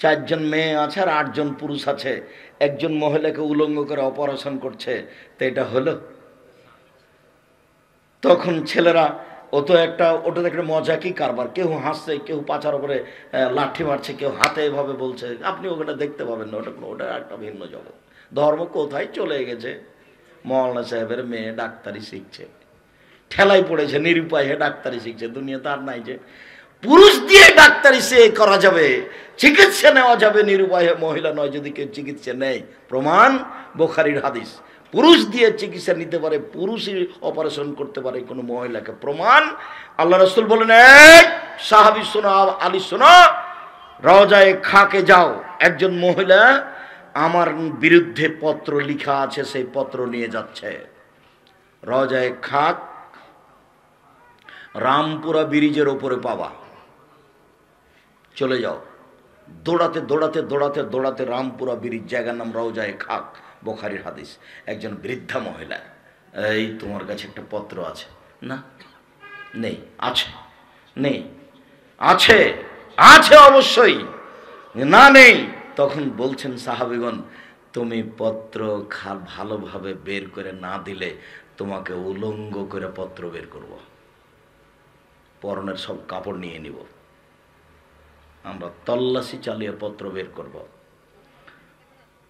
চারজন মেয়ে আছে আর 8 জন পুরুষ আছে, একজন মহিলাকে উলঙ্গ করে অপারেশন করছে, তো এটা হলো? তখন ছেলেরা ওটা একটা মজা কি কারবার, কেউ হাসছে, কেউ পাছার উপরে লাঠি মারছে, কেউ হাতে এভাবে বলছে, আপনি ওটা দেখতে পাবেন না, ওটা একটা ভিন্ন জগৎ। ধর্ম কোথায় চলে গেছে। মৌলানা সাহেবের মেয়ে ডাক্তারি শিখছে, ঠেলাই পড়েছে, নিরুপায় হয়ে ডাক্তারি শিখছে। দুনিয়া তার নাই যে পুরুষ দিয়ে ডাক্তারি সে করা যাবে, চিকিৎসা নেওয়া যাবে, নিরুপায় মহিলা নয় যদি কেউ চিকিৎসা নেয়। প্রমাণ বুখারীর হাদিস, পুরুষ দিয়ে চিকিৎসা নিতে পারে, পুরুষই অপারেশন করতে পারে কোনো মহিলাকে। প্রমাণ আল্লাহ রাসূল বলেন, এই সাহাবী শোনো, আলী শোনো, রওজায়ে খাকে যাও, একজন মহিলা আমার বিরুদ্ধে পত্র লেখা আছে, সেই পত্র নিয়ে যাচ্ছে। রওজায়ে খাক রামপুরা ব্রিজের ওপরে পাবা, চলে যাও। দৌড়াতে দৌড়াতে দৌড়াতে দৌড়াতে রামপুরা ব্রিজ, জায়গার নাম রওজায়ে খাক, বুখারীর হাদিস। একজন বৃদ্ধা মহিলা, এই তোমার কাছে একটা পত্র আছে? না, নেই। আছে? নেই। আছে? আছে অবশ্যই। না, নেই। তখন বলছেন সাহাবীগণ, তুমি পত্র ভালোভাবে বের করে না দিলে তোমাকে উলঙ্গ করে পত্র বের করব, পরনের সব কাপড় নিয়ে নিব, আমরা তল্লাশি চালিয়ে পত্র বের করব।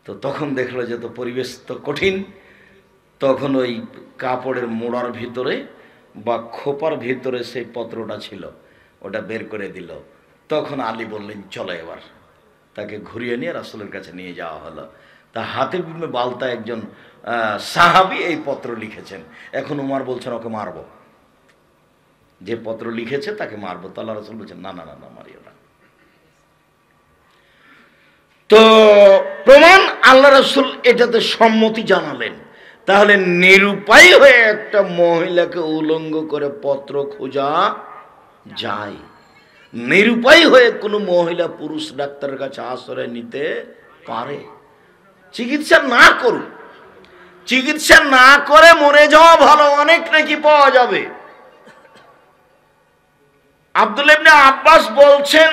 তো তখন দেখলো যে তো পরিবেশ তো কঠিন, তখন ওই কাপড়ের মোড়ার ভিতরে বা খোপার ভিতরে সেই পত্রটা ছিল, ওটা বের করে দিল। তখন আলী বললেন, চলো এবার। তাকে ঘুরিয়ে নিয়ে রাসূলের কাছে নিয়ে যাওয়া হলো। তা হাতিব ইবনে বালতা একজন সাহাবী এই পত্র লিখেছেন। এখন উমর বলছেন ওকে মারব, যে পত্র লিখেছে তাকে মারবো। তো আল্লাহ রাসূল বলছেন, না না না, মারিও না। তো প্রমাণ আল্লাহ রাসূল এটাতে সম্মতি জানালেন। তাহলে নিরুপায় হয়ে একটা মহিলাকে উলঙ্গ করে পত্র খোঁজা যায়। নিরুপায় হয়ে কোনো মহিলা পুরুষ ডাক্তারের কাছে আশ্রয় নিতে পারে। চিকিৎসা না করুক, চিকিৎসা না করে মরে যাওয়া ভালো, অনেক নাকি পাওয়া যাবে। আব্দুল্লাহ ইবনে আব্বাস বলছেন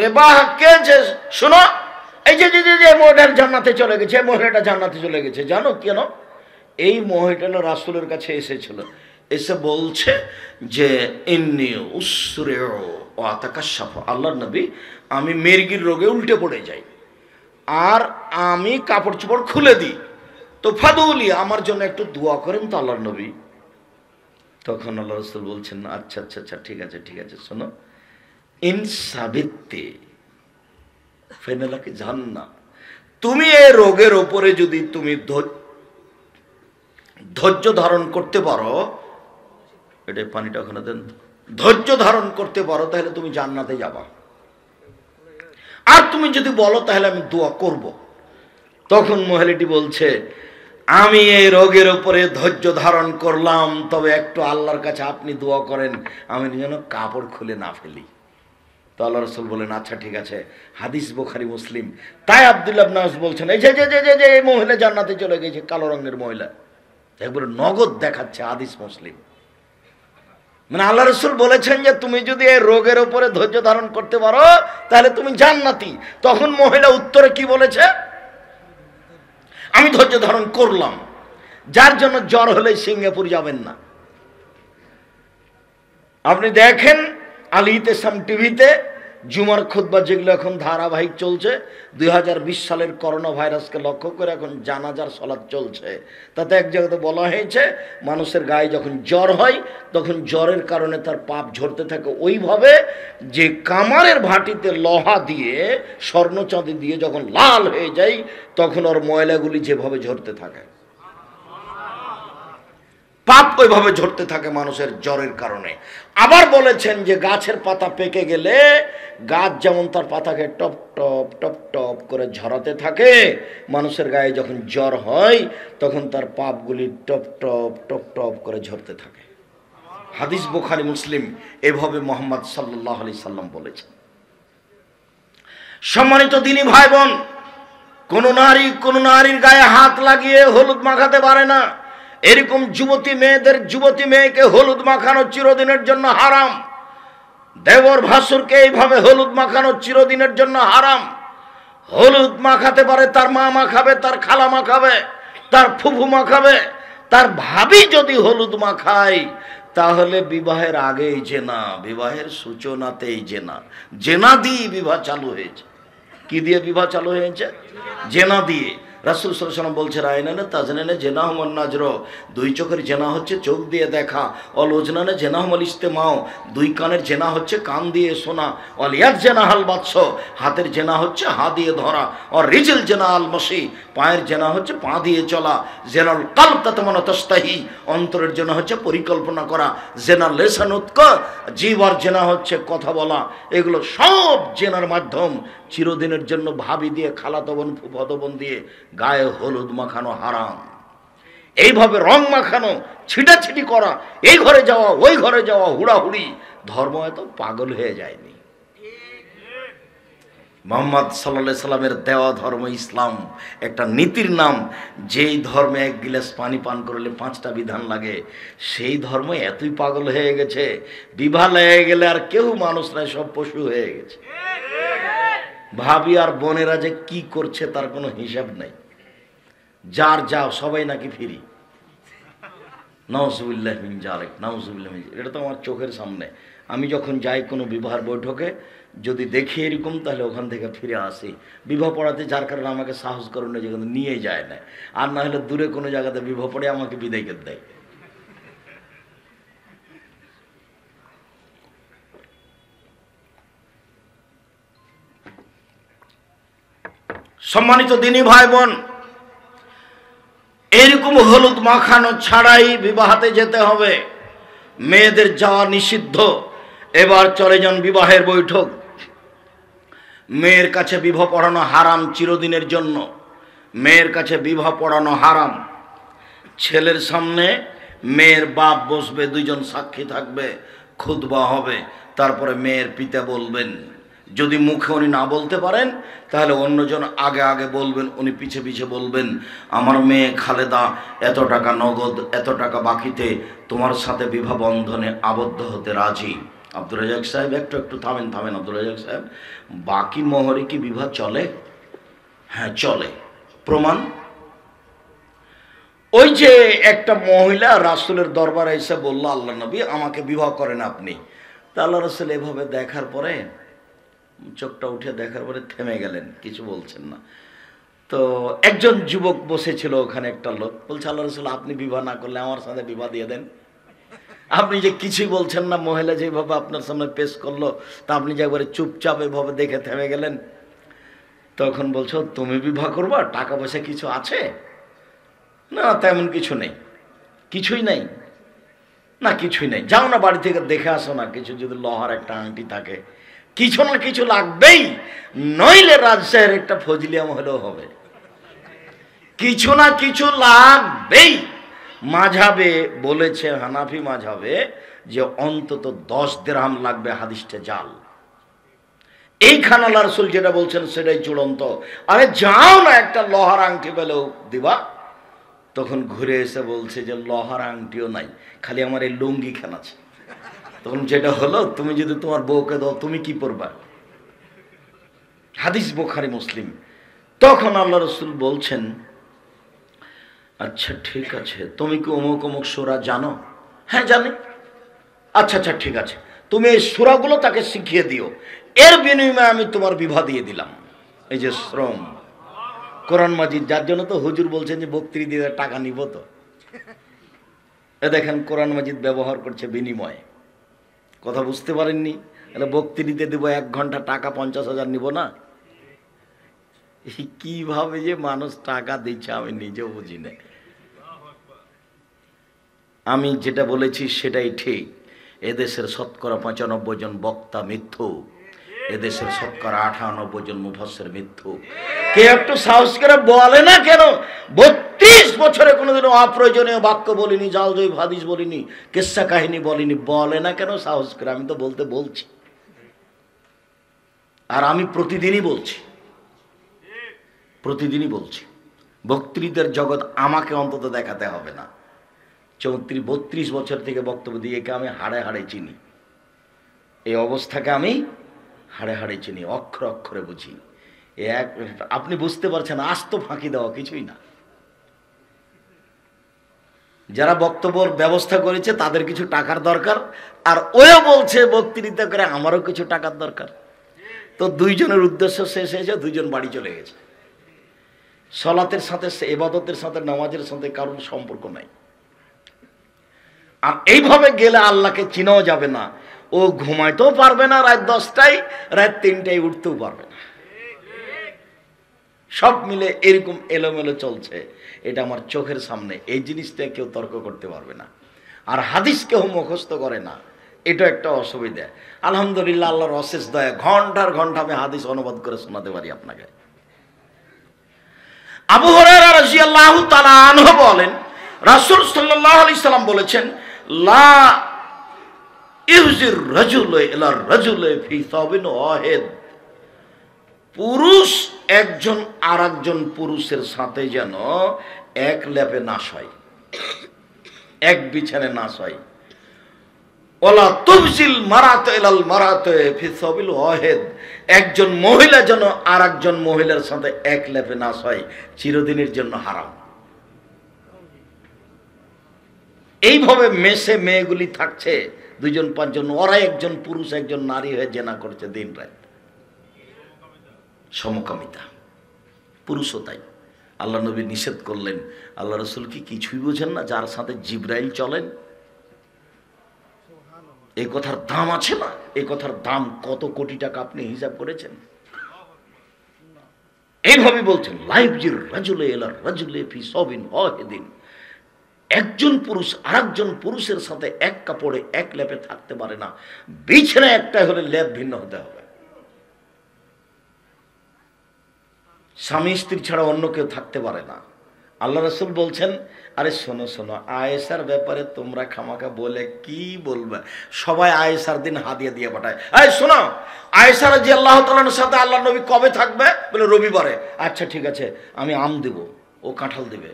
রেবাহকে, যে শোনো, এই যে যে মহিলাটা জান্নাতে চলে গেছে, মহিলাটা জান্নাতে চলে গেছে, জানো কেন? এই মহিলাটা রাসূলের কাছে এসেছিল, এসে বলছে যে ইন্নী উসরিউ ওয়া আতাকাশাফু, আল্লাহর নবী, আমি মির্গির রোগে উল্টে পড়ে যাই আর আমি কাপড় চোপড় খুলে দিই, তো ফাদুলি, আমার জন্য একটু দোয়া করেন তো আল্লাহর নবী। তখন আল্লাহ রাসূল বলছেন, আচ্ছা আচ্ছা আচ্ছা, ঠিক আছে ঠিক আছে, শোনো, ইনসাবিতে ফেনালাকে জান্নাত, তুমি এই রোগের ওপরে যদি তুমি ধৈর্য ধারণ করতে পারো, এটা পানিটা ওখানে দেন, ধৈর্য ধারণ করতে পারো, তাহলে তুমি জান্নাতে যাবা। আর তুমি যদি বলো তাহলে আমি দোয়া করব। তখন মহিলাটি বলছে, আমি এই রোগের উপরে ধৈর্য ধারণ করলাম, তবে একটু আল্লাহর কাছে আপনি দোয়া করেন আমি যেন কাপড় খুলে না ফেলি। তো আল্লাহ রাসূল বলেন, আচ্ছা ঠিক আছে। হাদিস বুখারী মুসলিম। তাই আব্দুল্লাহ ইবনে আব্বাস বলছেন, এই যে এই মহিলা জান্নাতে চলে গেছে, কালো রঙের মহিলা, একবারে নগদ দেখাচ্ছে হাদিস মুসলিম। মানে আল্লাহ রাসূল বলেছেন যে তুমি যদি এই রোগের উপরে ধৈর্য ধারণ করতে পারো তাহলে তুমি জান্নাতি। তখন মহিলা উত্তরে কি বলেছে? আমি ধৈর্য ধারণ করলাম। যার জন্য জ্বর হলে সিঙ্গাপুর যাবেন না। আপনি দেখেন আল ইতিসাম টিভিতে জুমার খুতবা যেগুলো এখন ধারাবাহিক চলছে, 2020 সালের করোনা ভাইরাসকে লক্ষ্য করে এখন জানাজার সালাত চলছে। তাতে এক জায়গাতে বলা হয়েছে, মানুষের গায়ে যখন জ্বর হয় তখন জ্বরের কারণে তার পাপ ঝরতে থাকে ওইভাবে যে কামারের ভাটিতে লোহা দিয়ে, স্বর্ণ চাঁদি দিয়ে যখন লাল হয়ে যায় তখন ওর ময়লাগুলি যেভাবে ঝরতে থাকে, পাপ ওইভাবে ঝরতে থাকে মানুষের জ্বরের কারণে। আবার বলেছেন যে গাছের পাতা পেকে গেলে গাছ যেমন তার পাতাকে টপ টপ টপ টপ করে ঝরাতে থাকে, মানুষের গায়ে যখন জ্বর হয় তখন তার পাপগুলি টপ টপ টপ টপ করে ঝরতে থাকে। হাদিস বুখারী মুসলিম, এভাবে মুহাম্মদ সাল্লাল্লাহু আলাইহি সাল্লাম বলেছেন। সম্মানিত দিনী ভাই বোন, কোন নারীর গায়ে হাত লাগিয়ে হলুদ মাখাতে পারে না। এরকম যুবতী মেয়েকে হলুদ মাখানো চিরদিনের জন্য হারাম। দেবর ভাসুরকে এইভাবে হলুদ মাখানো চিরদিনের জন্য হারাম। হলুদ মাখাতে পারে, তার মা মাখাবে, তার খালা মাখাবে, তার ফুফু মাখাবে, তার ভাবি যদি হলুদ মাখায় তাহলে বিবাহের আগেই জেনা, বিবাহের সূচনাতেই জেনা। জেনা দিয়ে বিবাহ চালু হয়েছে। কি দিয়ে বিবাহ চালু হয়েছে? জেনা দিয়ে। রাসূল সাল্লাল্লাহু আলাইহি ওয়াসাল্লাম বলছে রায়নানে তাজনানে জেনাহুমুন নাজর, দুই চোখের জেনা হচ্ছে চোখ দিয়ে দেখা। অল ওজনানে জেনাহুমুল ইস্তেমাউ, দুই কানের জেনা হচ্ছে কান দিয়ে শোনা। অল ইয়াদ জেনাহাল বাতস, হাতের জেনা হচ্ছে হাত দিয়ে ধরা। আর রিজল জেনা আল মশি, পায়ের জেনা হচ্ছে পা দিয়ে চলা। জেনাল কালব তাতমানা তাস্তাহি, অন্তরের জেনা হচ্ছে পরিকল্পনা করা। জেনাল লেসানুতক, জিহ্বার জেনা হচ্ছে কথা বলা। এগুলো সব জেনার মাধ্যম। চিরদিনের জন্য ভাবি দিয়ে, খালাতো বোন, ফুফাতো বোন দিয়ে গায়ে হলুদ মাখানো হারাম। এইভাবে রং মাখানো, ছিটাছিটি করা, এই ঘরে যাওয়া ওই ঘরে যাওয়া, হুড়াহুড়ি, ধর্ম এত পাগল হয়ে যায়নি। মুহাম্মদ সাল্লাল্লাহু আলাইহি সাল্লামের দেওয়া ধর্ম ইসলাম একটা নীতির নাম। যেই ধর্মে এক গিলাস পানি পান করলে 5টা বিধান লাগে, সেই ধর্ম এতই পাগল হয়ে গেছে, বিবাহ লেগে গেলে আর কেউ মানুষ নাই, সব পশু হয়ে গেছে। ভাবি আর বোনেরা যে কি করছে তার কোনো হিসাব নাই। যার যাও সবাই নাকি ফিরি। নাউজুবিল্লাহ মিন যালিক, নাউজুবিল্লাহ মিন। এটা তো আমার চোখের সামনে। আমি যখন যাই কোনো বিবাহের বৈঠকে, যদি দেখি এরকম, তাহলে ওখান থেকে ফিরে আসি। বিবাহ পড়াতে যার কারণে আমাকে সাহস করে না, যেখানে নিয়ে যায় না। আর না হলে দূরে কোনো জায়গাতে বিবাহ পড়ে আমাকে বিদায় করে দেয়। সম্মানিত দিনী ভাই বোন, এরকম হলুদ মাখানো ছাড়াই বিবাহতে যেতে হবে। মেয়েদের যাওয়া নিষিদ্ধ। এবার চলে যান বিবাহের বৈঠক। মেয়ের কাছে বিবাহ পড়ানো হারাম চিরদিনের জন্য। মেয়ের কাছে বিবাহ পড়ানো হারাম। ছেলের সামনে মেয়ের বাপ বসবে, দুইজন সাক্ষী থাকবে, খুতবা হবে, তারপরে মেয়ের পিতা বলবেন। যদি মুখে উনি না বলতে পারেন তাহলে অন্যজন আগে আগে বলবেন, উনি পিছে পিছে বলবেন, আমার মেয়ে খালেদা এত টাকা নগদ, এত টাকা বাকিতে তোমার সাথে বিবাহ বন্ধনে আবদ্ধ হতে রাজি। আব্দুর রাজ্জাক সাহেব একটু থামেন। আব্দুর রাজ্জাক সাহেব, বাকি মোহরে কি বিবাহ চলে? হ্যাঁ চলে। প্রমাণ? ওই যে একটা মহিলা রাসূলের দরবারে এসে বলল, আল্লাহ নবী আমাকে বিবাহ করেন আপনি। তা আল্লাহ রাসূল এভাবে দেখার পরে, চোখটা উঠে দেখার পরে থেমে গেলেন, কিছু বলছেন না। তো একজন যুবক বসেছিল ওখানে, একটা লোক বলছে, আল্লাহ রাসূল আপনি বিবাহ না করলে আমার সাথে বিবাহ দিয়ে দেন। আপনি যে কিছুই বলছেন না, মহিলা যেভাবে আপনার সামনে পেশ করলো, তা আপনি যে একবারে চুপচাপ এভাবে দেখে থেমে গেলেন। তখন বলছো তুমি বিবাহ করবা, টাকা পয়সা কিছু আছে? না তেমন কিছু নেই। কিছুই নেই? না কিছুই নেই। যাও না বাড়ি থেকে দেখে আসো না, কিছু যদি লোহার একটা আংটি থাকে, কিছু না কিছু লাগবেই, নইলে রাজশাহীর একটা ফজলিয়াম হলেও হবে। কিছু না কিছু লাগবেই। মাঝাবে বলেছে, হানাফি মাঝাবে, যে অন্তত 10 দিরহাম লাগবে, হাদিসটা জাল। এইখানে আল্লাহ রাসূল যেটা বলছেন সেটাই চূড়ান্ত। আরে যাও না, একটা লোহার আংটি পেলেও দিবা। তখন ঘুরে এসে বলছে যে লোহার আংটিও নাই, খালি আমার এই লুঙ্গি খান আছে। তখন যেটা হলো, তুমি যদি তোমার বউকে দাও তুমি কি পরবা? হাদিস বুখারী মুসলিম। তখন আল্লাহ রাসূল বলছেন, আচ্ছা ঠিক আছে, তুমি কি অমুক অমুক সূরা জানো? হ্যাঁ জানি। আচ্ছা ঠিক আছে, তুমি এই সূরাগুলো তাকে শিখিয়ে দিও, এর বিনিময়ে আমি তোমার বিবাহ দিয়ে দিলাম। এই যে শ্রম, কোরআন মাজিদ, যার জন্য তো হুজুর বলছেন যে বক্তৃতা দিয়ে টাকা নিব। তো এ দেখেন কোরআন মাজিদ ব্যবহার করছে বিনিময়ে। কথা বুঝতে পারেননি? তাহলে বক্তৃতা দেবো 1 ঘন্টা, টাকা 50,000 নিব না? কিভাবে যে মানুষ টাকা দিচ্ছে আমি নিজেও বুঝি না। আমি যেটা বলেছি সেটাই ঠিক। এদেশের শতকরা 95 জন বক্তা মিথ্যু, এদেশের শতকরা 98 জন মুফাসসির মিথ্যু। কে একটু সাহস করে বলে না কেন? 32 বছরে কোনোদিনও অপ্রয়োজনীয় বাক্য বলিনি, জালজয়ী হাদিস বলিনি, কিসসা কাহিনী বলিনি। বলে না কেন সাহস করে? আমি তো বলছি, আর আমি প্রতিদিনই বলছি। বক্তৃতার জগৎ আমাকে অন্তত দেখাতে হবে না। 32 বছর থেকে বক্তব্য দিয়ে আমি হাড়ে হাড়ে চিনি। এই অবস্থাকে আমি হাড়ে হাড়ে চিনি, অক্ষরে অক্ষরে বুঝি। এক আপনি বুঝতে পারছেন, আস্ত ফাঁকি দেওয়া, কিছুই না। যারা বক্তব্যর ব্যবস্থা করেছে তাদের কিছু টাকার দরকার, আর ওও বলছে বক্তৃতা করে আমারও কিছু টাকার দরকার। তো দুইজনের উদ্দেশ্য শেষ হয়েছে, দুইজন বাড়ি চলে গেছে। সলাতের সাথে, ইবাদতের সাথে, নামাজের সাথে কারোর সম্পর্ক নাই। আর এইভাবে গেলে আল্লাহকে চিনাও যাবে না, ও ঘুমাইতেও পারবে না, রাত 10টায় রাত 3টায় উঠতেও পারবে না। সব মিলে এরকম এলোমেলো চলছে, এটা আমার চোখের সামনে। এই জিনিসটা কেউ তর্ক করতে পারবে না। আর হাদিস কেউ মুখস্থ করে না, এটা একটা অসুবিধা। আলহামদুলিল্লাহ, আল্লাহর অশেষ দয়া, ঘন্টার ঘন্টা আমি হাদিস অনুবাদ করে শোনাতে পারি আপনাকে। আবু হুরায়রা রাদিয়াল্লাহু তাআলা আনহু বলেন, রাসূল সাল্লাল্লাহু আলাইহি সাল্লাম বলেছেন, লা ইউজির রাজুলু ইলা রাজুলি ফি সাবিন ওয়াহিদ, পুরুষ একজন আরেকজন পুরুষের সাথে যেন এক লেপে না শয়, এক বিছানে না শয়। ওয়ালা তুবজিল মারাতু ইলাল মারাতু ফি সাবিল ওয়াহিদ, একজন মহিলা যেন আরেকজন মহিলার সাথে এক লেপে না শয়, চিরদিনের জন্য হারাম। এইভাবে মেসে মেয়েগুলি থাকছে, দুইজন পাঁচজন, ওরা একজন পুরুষ একজন নারী হয়ে জেনা করছে দিন রাত। সমকামিতা, পুরুষও তাই। আল্লাহ নবী নিষেধ করলেন। আল্লাহ রাসূল কি কিছুই বোঝেন না? যার সাথে জিবরাইল চলেন, এই কথার দাম আছে না? এই কথার দাম কত কোটি টাকা আপনি হিসাব করেছেন? এইভাবে বলছেন, লাইবজির রাজুলে ইলা রাজুলি ফি সাবিন ওয়াহিদিন, একজন পুরুষ আরেকজন পুরুষের সাথে এক কাপড়ে এক লেপে থাকতে পারে না, বিছানা একটাই হলে লেপ ভিন্ন হতে হবে। স্বামী স্ত্রী ছাড়া অন্য কেউ থাকতে পারে না। আল্লাহ রাসূল বলছেন, আরে শোনো শোনো, আয়েশার ব্যাপারে তোমরা খামাখা বলে কি বলবে? সবাই আয়েশার দিন হাদিয়া দিয়ে পাঠায়। এই শোনো, আয়েশা রাদিয়াল্লাহু তাআলার সাথে আল্লাহ নবী কবে থাকবে? বলে রবিবারে। আচ্ছা ঠিক আছে, আমি আম দেব, ও কাঁঠাল দিবে।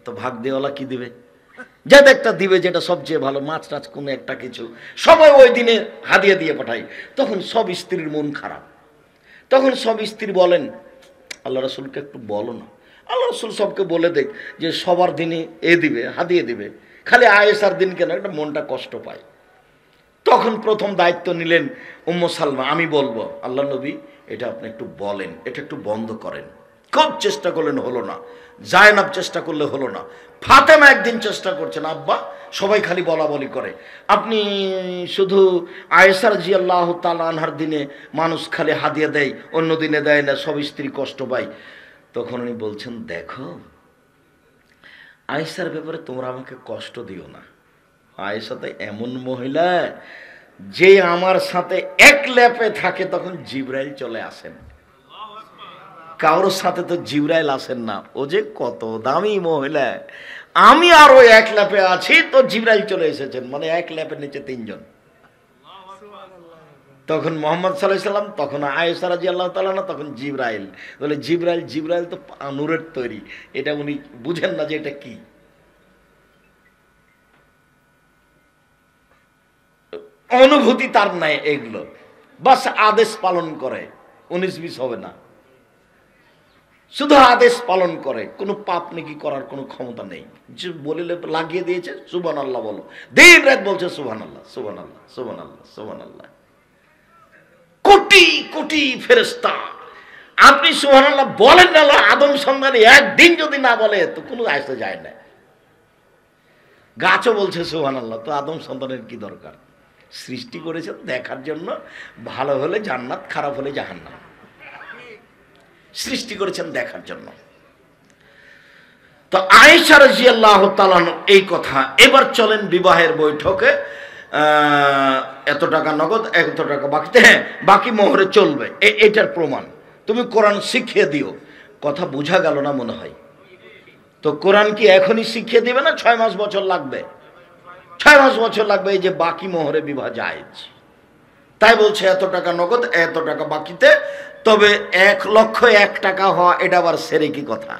তো ভাগ দেওয়ালা কি দিবে? যাতে একটা দিবে যেটা সবচেয়ে ভালো, মাছ টাছ কোনো একটা কিছু। সবাই ওই দিনে হাদিয়া দিয়ে পাঠায়। তখন সব স্ত্রীর মন খারাপ। তখন সব স্ত্রী বলেন, আল্লাহ রাসূলকে একটু বলো না। আল্লাহ রাসূল সবকে বলে দেখ যে সবার দিনে এ দিবে, হাদিয়ে দিবে, খালি আয়েশার দিন কেন, একটা মনটা কষ্ট পায়। তখন প্রথম দায়িত্ব নিলেন উম্মু সালমা, আমি বলবো। আল্লাহ নবী, এটা আপনি একটু বলেন, এটা একটু বন্ধ করেন। খুব চেষ্টা করলেন, হলো না। জায়নাব চেষ্টা করলে হলো না। ফাতেমা একদিন চেষ্টা করছেন, আব্বা সবাই খালি বলা বলি করে, আপনি শুধু আয়েশা রাদিয়াল্লাহু তাআলা আনহার দিনে মানুষ খালি হাদিয়া দেয়, অন্য দিনে দেয় না, সব স্ত্রী কষ্ট পায়। তখন উনি বলছেন, দেখো আয়েশার ব্যাপারে তোমরা আমাকে কষ্ট দিও না। আয়েশা তো এমন মহিলা যে আমার সাথে এক ল্যাপে থাকে, তখন জিবরাইল চলে আসেন। কারোর সাথে তো জিবরাইল আসেন না, ও যে কত দামি মহিলা। আমি আরো এক ল্যাপে আছি, তো জিবরাইল চলে এসেছেন, মানে এক ল্যাপের নিচে তিনজন। তখন মুহাম্মদ সাল্লাল্লাহু আলাইহি সাল্লাম, তখন আয়েশা রাদিয়াল্লাহু তাআলা না, তখন জিবরাইল। বলে জিবরাইল, জিবরাইল তো নূরের তৈরি, এটা উনি বুঝেন না যে এটা কি। অনুভূতি তার নাই এগুলো, বাস আদেশ পালন করে, 19-20 হবে না, শুধু আদেশ পালন করে। কোনো পাপ নাকি করার কোনো ক্ষমতা নেই। যে বলিলে লাগিয়ে দিয়েছে সুবহানাল্লাহ বলো, দিন রাত বলছে সুবহানাল্লাহ সুবহানাল্লাহ সুবহানাল্লাহ সুবহানাল্লাহ। কোটি কোটি ফেরেশতা, আপনি সুবহানাল্লাহ বলেন না, আদম সন্তানে একদিন যদি না বলে তো কোনো আসতে যায় না। গাছও বলছে সুবহানাল্লাহ, তো আদম সন্তানের কি দরকার? সৃষ্টি করেছেন দেখার জন্য, ভালো হলে জান্নাত, খারাপ হলে জাহান্নাম। সৃষ্টি করেছেন দেখার জন্য। তো আয়েশা রাদিয়াল্লাহু তাআলা এই কথা। এবার চলেন বিবাহের বৈঠকে, এত টাকা নগদ, এত টাকা বাকিতে, হ্যাঁ বাকি মোহরে চলবে, এটার প্রমাণ তুমি কোরআন শিখিয়ে দিও। কথা বোঝা গেল না মনে হয়। তো কোরআন কি এখনই শিখিয়ে দিবে না 6 মাস বছর লাগবে? 6 মাস বছর লাগবে। এই যে বাকি মোহরে বিবাহ জায়েজ, তাই বলছে এত টাকা নগদ, এত টাকা বাকিতে। তবে 1,01,000 টাকা হওয়া এটা আবার সেরে কি কথা?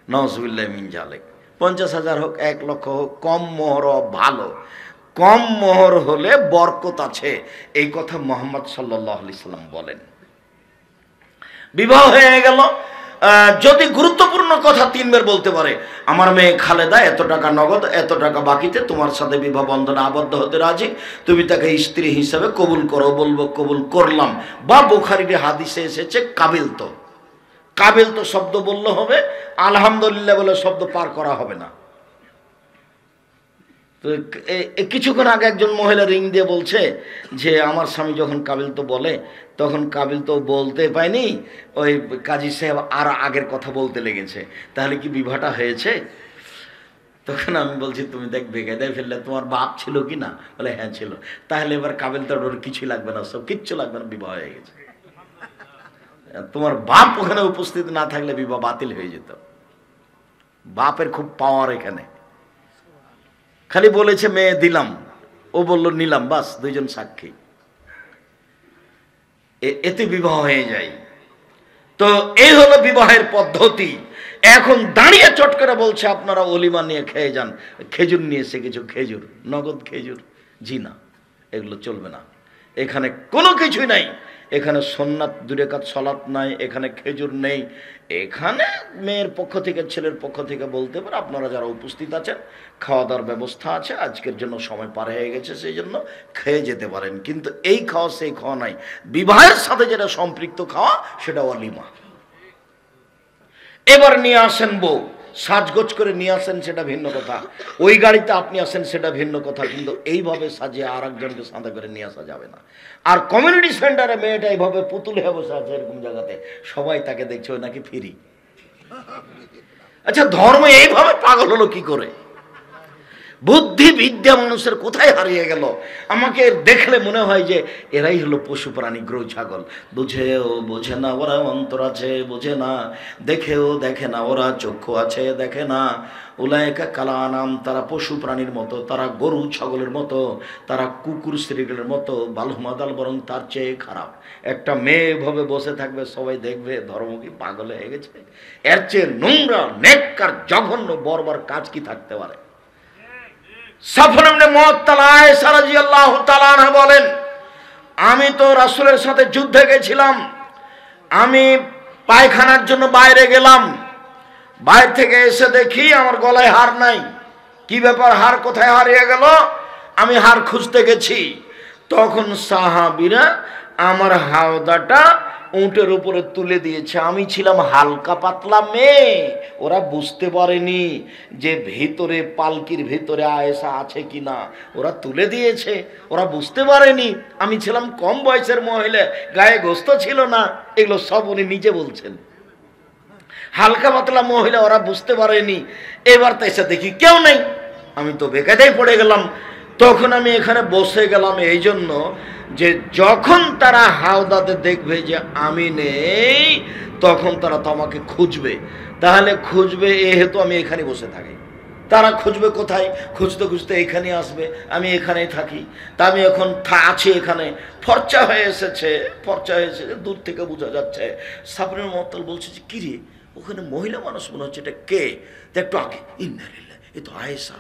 নাউজুবিল্লাহ মিন জালিক। 50,000 হোক, 1 লক্ষ হোক, কম মোহর ভালো। কম মোহর হলে বরকত আছে, এই কথা মুহাম্মদ সাল্লাল্লাহু আলাইহি সাল্লাম বলেন। বিবাহ হয়ে গেল। যদি গুরুত্বপূর্ণ কথা 3 বার বলতে পারে, আমার মেয়ে খালেদা এত টাকা নগদ, এত টাকা বাকিতে তোমার সাথে বিবাহ বন্ধনে আবদ্ধ হতে রাজি, তুমি তাকে স্ত্রী হিসাবে কবুল করো, বলবো কবুল করলাম। বা বুখারীর হাদিসে এসেছে কাবিল তো শব্দ বললে হবে, আলহামদুলিল্লাহ বলে শব্দ পার করা হবে না। তো কিছুক্ষণ আগে একজন মহিলা রিং দিয়ে বলছে যে আমার স্বামী যখন কাবিল তো বলে, তখন কাবিল তো বলতে পায়নি, ওই কাজী সাহেব আর আগের কথা বলতে লেগেছে, তাহলে কি বিবাহটা হয়েছে? তখন আমি বলছি তুমি দেখ বেকায়দায় ফেললে, তোমার বাপ ছিল কি না? বলে হ্যাঁ ছিল। তাহলে এবার কাবিল তো ওর কিছুই লাগবে না, সব কিচ্ছু লাগবে না, বিবাহ হয়ে গেছে। তোমার বাপ ওখানে উপস্থিত না থাকলে বিবাহ বাতিল হয়ে যেত। বাপের খুব পাওয়ার এখানে। খালি বলেছে মেয়ে দিলাম, ও বলল নিলাম, বাস 2 জন সাক্ষী, এতে বিবাহ হয়ে যায়। তো এই হলো বিবাহের পদ্ধতি। এখন দাঁড়িয়ে চট করে বলছে আপনারা অলিমা নিয়ে খেয়ে যান, খেজুর নিয়েছে কিছু, খেজুর, নগদ খেজুর, জি না, এগুলো চলবে না। এখানে কোনো কিছুই নাই, এখানে সুন্নাত 2 রাকাত সালাত নাই, এখানে খেজুর নেই। এখানে মেয়ের পক্ষ থেকে ছেলের পক্ষ থেকে বলতে পারে আপনারা যারা উপস্থিত আছেন খাওয়া দাওয়ার ব্যবস্থা আছে, আজকের জন্য সময় পার হয়ে গেছে, সেই জন্য খেয়ে যেতে পারেন। কিন্তু এই খাওয়া সেই খাওয়া নাই, বিবাহের সাথে যেটা সম্পৃক্ত খাওয়া সেটা অলিমা। এবার নিয়ে আসেন বউ, সাজগোজ করে নিয়ে আসেন সেটা ভিন্ন কথা, ওই গাড়িতে আপনি আসেন সেটা ভিন্ন কথা, কিন্তু এইভাবে সাজিয়ে আর একজনকে সাদা করে নিয়ে আসা যাবে না। আর কমিউনিটি সেন্টারে মেয়েটা এইভাবে পুতুল হয়ে বসে আছে এরকম জায়গাতে, সবাই তাকে দেখছে ওই নাকি ফিরি। আচ্ছা ধর্ম এইভাবে পাগল হলো কি করে? বুদ্ধি বিদ্যা মানুষের কোথায় হারিয়ে গেল? আমাকে দেখলে মনে হয় যে এরাই হলো পশু প্রাণী, গরু ছাগল। বুঝেও বোঝে না ওরা, অন্তর আছে বোঝে না, দেখেও দেখে না ওরা, চক্ষু আছে দেখে না। উলায়েকা কালানাম, তারা পশু প্রাণীর মতো, তারা গরু ছাগলের মতো, তারা কুকুর শ্রীগুলের মতো, বালহমাদাল, বরং তার চেয়ে খারাপ। একটা মেয়ে এভাবে বসে থাকবে, সবাই দেখবে ধর্ম কি পাগল হয়ে গেছে? এর চেয়ে নোংরা নেককার জঘন্য বর্বর কাজ কি থাকতে পারে? সাফর ইবনে মুআত্তাল আয়েশা রাদিয়াল্লাহু তাআলা আনহা বলেন, আমি তো রাসূলের সাথে যুদ্ধে গেছিলাম, আমি পায়খানার জন্য বাইরে গেলাম, বাইরে থেকে এসে দেখি আমার গলায় হার নাই। কি ব্যাপার, হার কোথায় হারিয়ে গেল? আমি হার খুঁজতে গেছি, তখন সাহাবীরা আমার হাওদাটা উটের উপরে তুলে দিয়েছে। আমি ছিলাম হালকা পাতলা মেয়ে, ওরা বুঝতে পারেনি যে ভিতরে পালকির ভিতরে আয়েশা আছে কিনা, ওরা তুলে দিয়েছে, ওরা বুঝতে পারেনি। আমি ছিলাম কম বয়সের মহিলা, গায়ে গোস্ত ছিল না, এগুলো সব উনি নিজে বলছেন। হালকা পাতলা মহিলা, ওরা বুঝতে পারেনি। এবার তো এসে দেখি কেউ নেই, আমি তো বেকায়দায় পড়ে গেলাম। তখন আমি এখানে বসে গেলাম এই জন্য যে যখন তারা হাওদাতে দেখবে যে আমি নেই, তখন তারা তো আমাকে খুঁজবে। তাহলে খুঁজবে হেতু আমি এখানে বসে থাকি। তারা খুঁজবে কোথায়? খুঁজতে খুঁজতে এখানে আসবে, আমি এখানেই থাকি। তা আমি এখন আছি এখানে, ফর্চা হয়ে এসেছে, দূর থেকে বোঝা যাচ্ছে। সাফর ইবনে মুআত্তাল বলছে যে কিরে, ওখানে মহিলা মানুষ মনে হচ্ছে, এটা কে? একটু আগে, ইন্না লিল্লাহ, এ তো আয়েশা।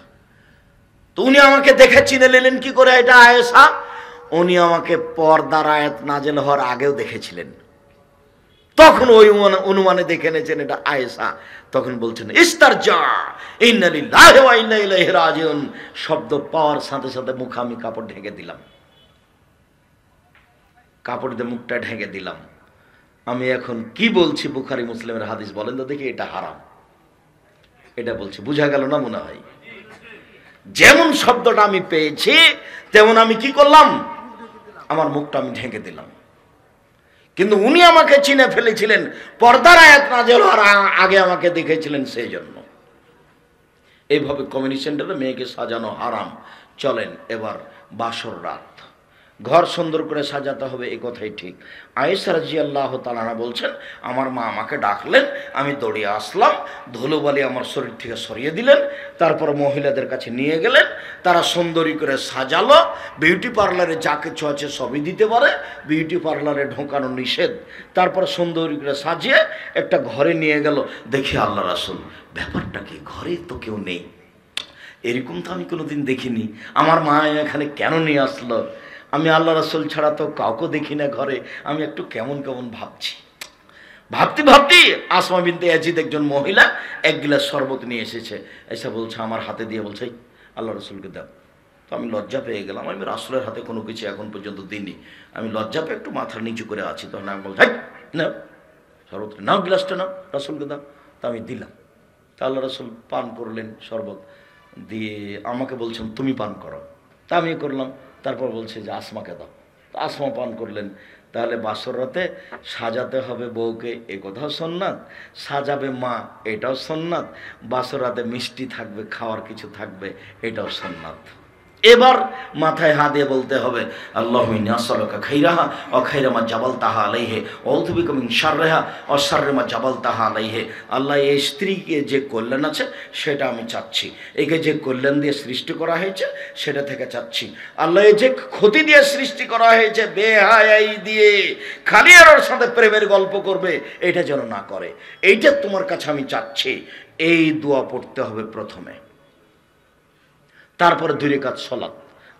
তো উনি আমাকে দেখে চিনে নিলেন কি করে এটা আয়েশা? উনি আমাকে পর্দার আয়াত নাজেল হওয়ার আগেও দেখেছিলেন, তখন ওই অনুমানে দেখে নিয়েছেন এটা আয়েশা। তখন বলছেন ইস্তারজা, ইন্না লিল্লাহি ওয়া ইন্না ইলাইহি রাজিউন। শব্দ পাওয়ার সাথে সাথে মুখে আমি কাপড় ঢেকে দিলাম, কাপড় দিয়ে মুখটা ঢেকে দিলাম। আমি এখন কি বলছি? বুখারী মুসলিমের হাদিস, বলেন তো দেখি, এটা হারাম, এটা বলছি। বুঝা গেল না মনে হয়? যেমন শব্দটা আমি পেয়েছি তেমন আমি কি করলাম? আমার মুখটা আমি ঢেকে দিলাম। কিন্তু উনি আমাকে চিনে ফেলেছিলেন, পর্দার আয়াত নাযিল হওয়ার আগে আমাকে দেখেছিলেন, সেই জন্য। এইভাবে কমিউনিটি সেন্টারে মেয়েকে সাজানো হারাম। চলেন এবার বাসর রাত, ঘর সুন্দর করে সাজাতে হবে, এই কথাই ঠিক। আয়েশা রাদিয়াল্লাহু তাআলা আনহা বলছেন, আমার মা আমাকে ডাকলেন, আমি দৌড়িয়ে আসলাম, ধুলোবালি আমার শরীর থেকে সরিয়ে দিলেন, তারপর মহিলাদের কাছে নিয়ে গেলেন, তারা সুন্দরী করে সাজালো। বিউটি পার্লারে যা কিছু আছে সবই দিতে পারে, বিউটি পার্লারে ঢোকানো নিষেধ। তারপর সুন্দরী করে সাজিয়ে একটা ঘরে নিয়ে গেল। দেখি আল্লাহ রাসূল, ব্যাপারটা কি, ঘরে তো কেউ নেই, এরকম তো আমি কোনোদিন দেখিনি, আমার মা এখানে কেন নিয়ে আসলো? আমি আল্লাহ রাসূল ছাড়া তো কাউকে দেখি না ঘরে, আমি একটু কেমন কেমন ভাবছি। ভাবতে ভাবতে আসমা বিনতে ইয়াজিদ একজন মহিলা এক গিলাস শরবত নিয়ে এসেছে, এসে বলছে আমার হাতে দিয়ে বলছে আল্লাহ রসুলকে দাও। তো আমি লজ্জা পেয়ে গেলাম, আমি রাসূলের হাতে কোনো কিছু এখন পর্যন্ত দিইনি, আমি লজ্জা পেয়ে একটু মাথা নিচু করে আছি। তখন আমি বলছি নাও শরবত, নাও গিলাসটা নাও, রাসূলকে দাও। তা আমি দিলাম। তা আল্লাহ রসুল পান করলেন শরবত, দিয়ে আমাকে বলছেন তুমি পান করো। তা আমি করলাম। তারপর বলছে যে আসমাকে দাও। তো আসমা পান করলেন। তাহলে বাসর রাতে সাজাতে হবে বউকে, এ কথাও সুন্নাত, সাজাবে মা, এটাও সুন্নাত, বাসর রাতে মিষ্টি থাকবে, খাওয়ার কিছু থাকবে, এটাও সুন্নাত। এবার মাথায় হাত দিয়ে বলতে হবে আল্লাহুম্মা ইন্নী আসআলুকা খাইরাহা ওয়া খাইরা মা জাবালতাহা আলাইহি ওয়া আউযু বিকা মিন শাররিহা ওয়া শাররি মা জাবালতাহা আলাইহি। আল্লাহ এই স্ত্রীকে যে কল্যাণ আছে সেটা আমি চাচ্ছি, একে যে কল্যাণ দিয়ে সৃষ্টি করা হয়েছে সেটা থেকে চাচ্ছি। আল্লাহ এই যে ক্ষতি দিয়ে সৃষ্টি করা হয়েছে, বেহায়াই দিয়ে খালি আর ওর সাথে প্রেমের গল্প করবে, এটা যেন না করে, এইটা তোমার কাছে আমি চাচ্ছি। এই দোয়া পড়তে হবে প্রথমে। তারপরে 2 রাকাত সালাত,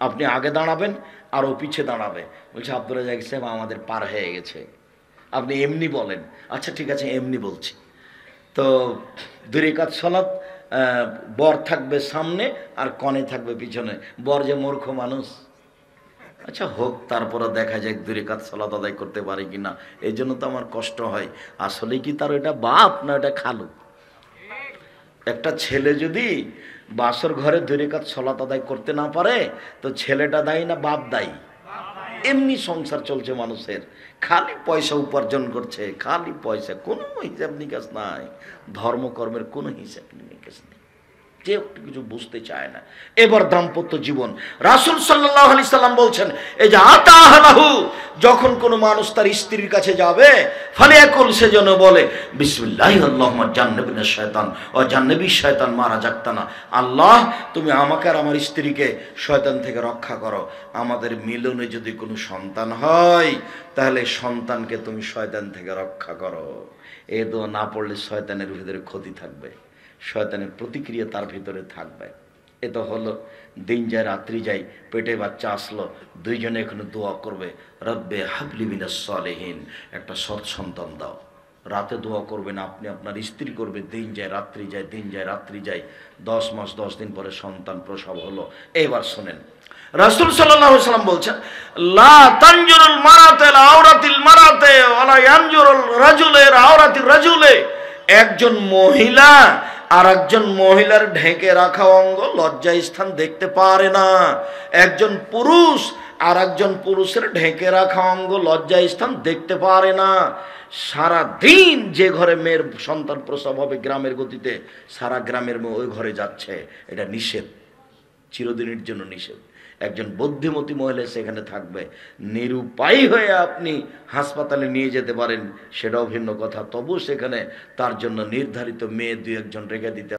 আপনি আগে দাঁড়াবেন আর ও পিছে দাঁড়াবে। বলছে আব্দুর রাজ্জাক সাহেব আমাদের পার হয়ে গেছে, আপনি এমনি বলেন। আচ্ছা ঠিক আছে এমনি বলছি। তো 2 রাকাত সালাত, বর থাকবে সামনে আর কনে থাকবে পিছনে। বর যে মূর্খ মানুষ, আচ্ছা হোক, তারপরে দেখা যায় 2 রাকাত সালাত আদায় করতে পারে কিনা, এই জন্য তো আমার কষ্ট হয়। আসলে কি তার এটা বাপ না এটা খালু? একটা ছেলে যদি বাসর ঘরে 2 রাকাত সালাত আদায় করতে না পারে তো ছেলেটা দায়ী না বাপ দায়ী? এমনি সংসার চলছে মানুষের, খালি পয়সা উপার্জন করছে, খালি পয়সা, কোনো হিসাব নিকাশ নাই, ধর্মকর্মের কোনো হিসাব নিকাশ নেই, কেউ কিছু বুঝতে চায় না। এবার দাম্পত্য জীবন, রাসূল সাল্লাল্লাহু আলাইহি সাল্লাম বলছেন এই যে আতাহালাহু, যখন কোনো মানুষ তার স্ত্রীর কাছে যাবে ফালিয়াকুল, সে যেন বলে বিসমিল্লাহি আল্লাহুম্মা জান্নিবনা শায়তান ওয়া জান্নিবিশ শায়তান মা রাযাকতানা। আল্লাহ তুমি আমাকে আর আমার স্ত্রীকে শয়তান থেকে রক্ষা করো, আমাদের মিলনে যদি কোনো সন্তান হয় তাহলে সন্তানকে তুমি শয়তান থেকে রক্ষা করো। এই দোয়া না পড়লে শয়তানের ভিতরে ক্ষতি থাকবে, শয়তানের প্রতিক্রিয়া তার ভিতরে থাকবে। এ তো হলো দিন যায় রাত্রি যায়, পেটে বাচ্চা আসলো, দুইজনে এখানে দোয়া করবে রব্বে হাবলি মিনাস সালিহিন, একটা সৎ সন্তান দাও। রাতে দোয়া করবেন, আপনি আপনার স্ত্রী করবে, দিন যায় রাত্রি যায়, দিন যায় রাত্রি যায়, 10 মাস 10 দিন পরে সন্তান প্রসব হলো। এবার শোনেন রাসূল সাল্লাল্লাহু আলাইহি ওয়াসাল্লাম বলছেন লা তানজুরুল মারাতাল আওরাতিল মারাতে ওয়ালা ইয়ানজুরুল রাজুলের আওরাতির রাজুলে। একজন মহিলা আর একজন মহিলার ঢেকে রাখা অঙ্গ লজ্জা স্থান দেখতে পারে না, একজন পুরুষ আর একজন পুরুষের ঢেকে রাখা অঙ্গ লজ্জা স্থান দেখতে পারে না। সারা দিন যে ঘরে মেয়ের সন্তান প্রসব হবে গ্রামের গতিতে, সারা গ্রামের মেয়ে ওই ঘরে যাচ্ছে, এটা নিষেধ, চিরদিনের জন্য নিষেধ। একজন বুদ্ধিমতী মহিলা সেখানে থাকবে, নিরুপায় হয়ে আপনি হাসপাতালে নিয়ে যেতে পারেন, সেটাও ভিন্ন কথা, তবু সেখানে তার জন্য নির্ধারিত মেয়ে 2-1 জন রেখে দিতে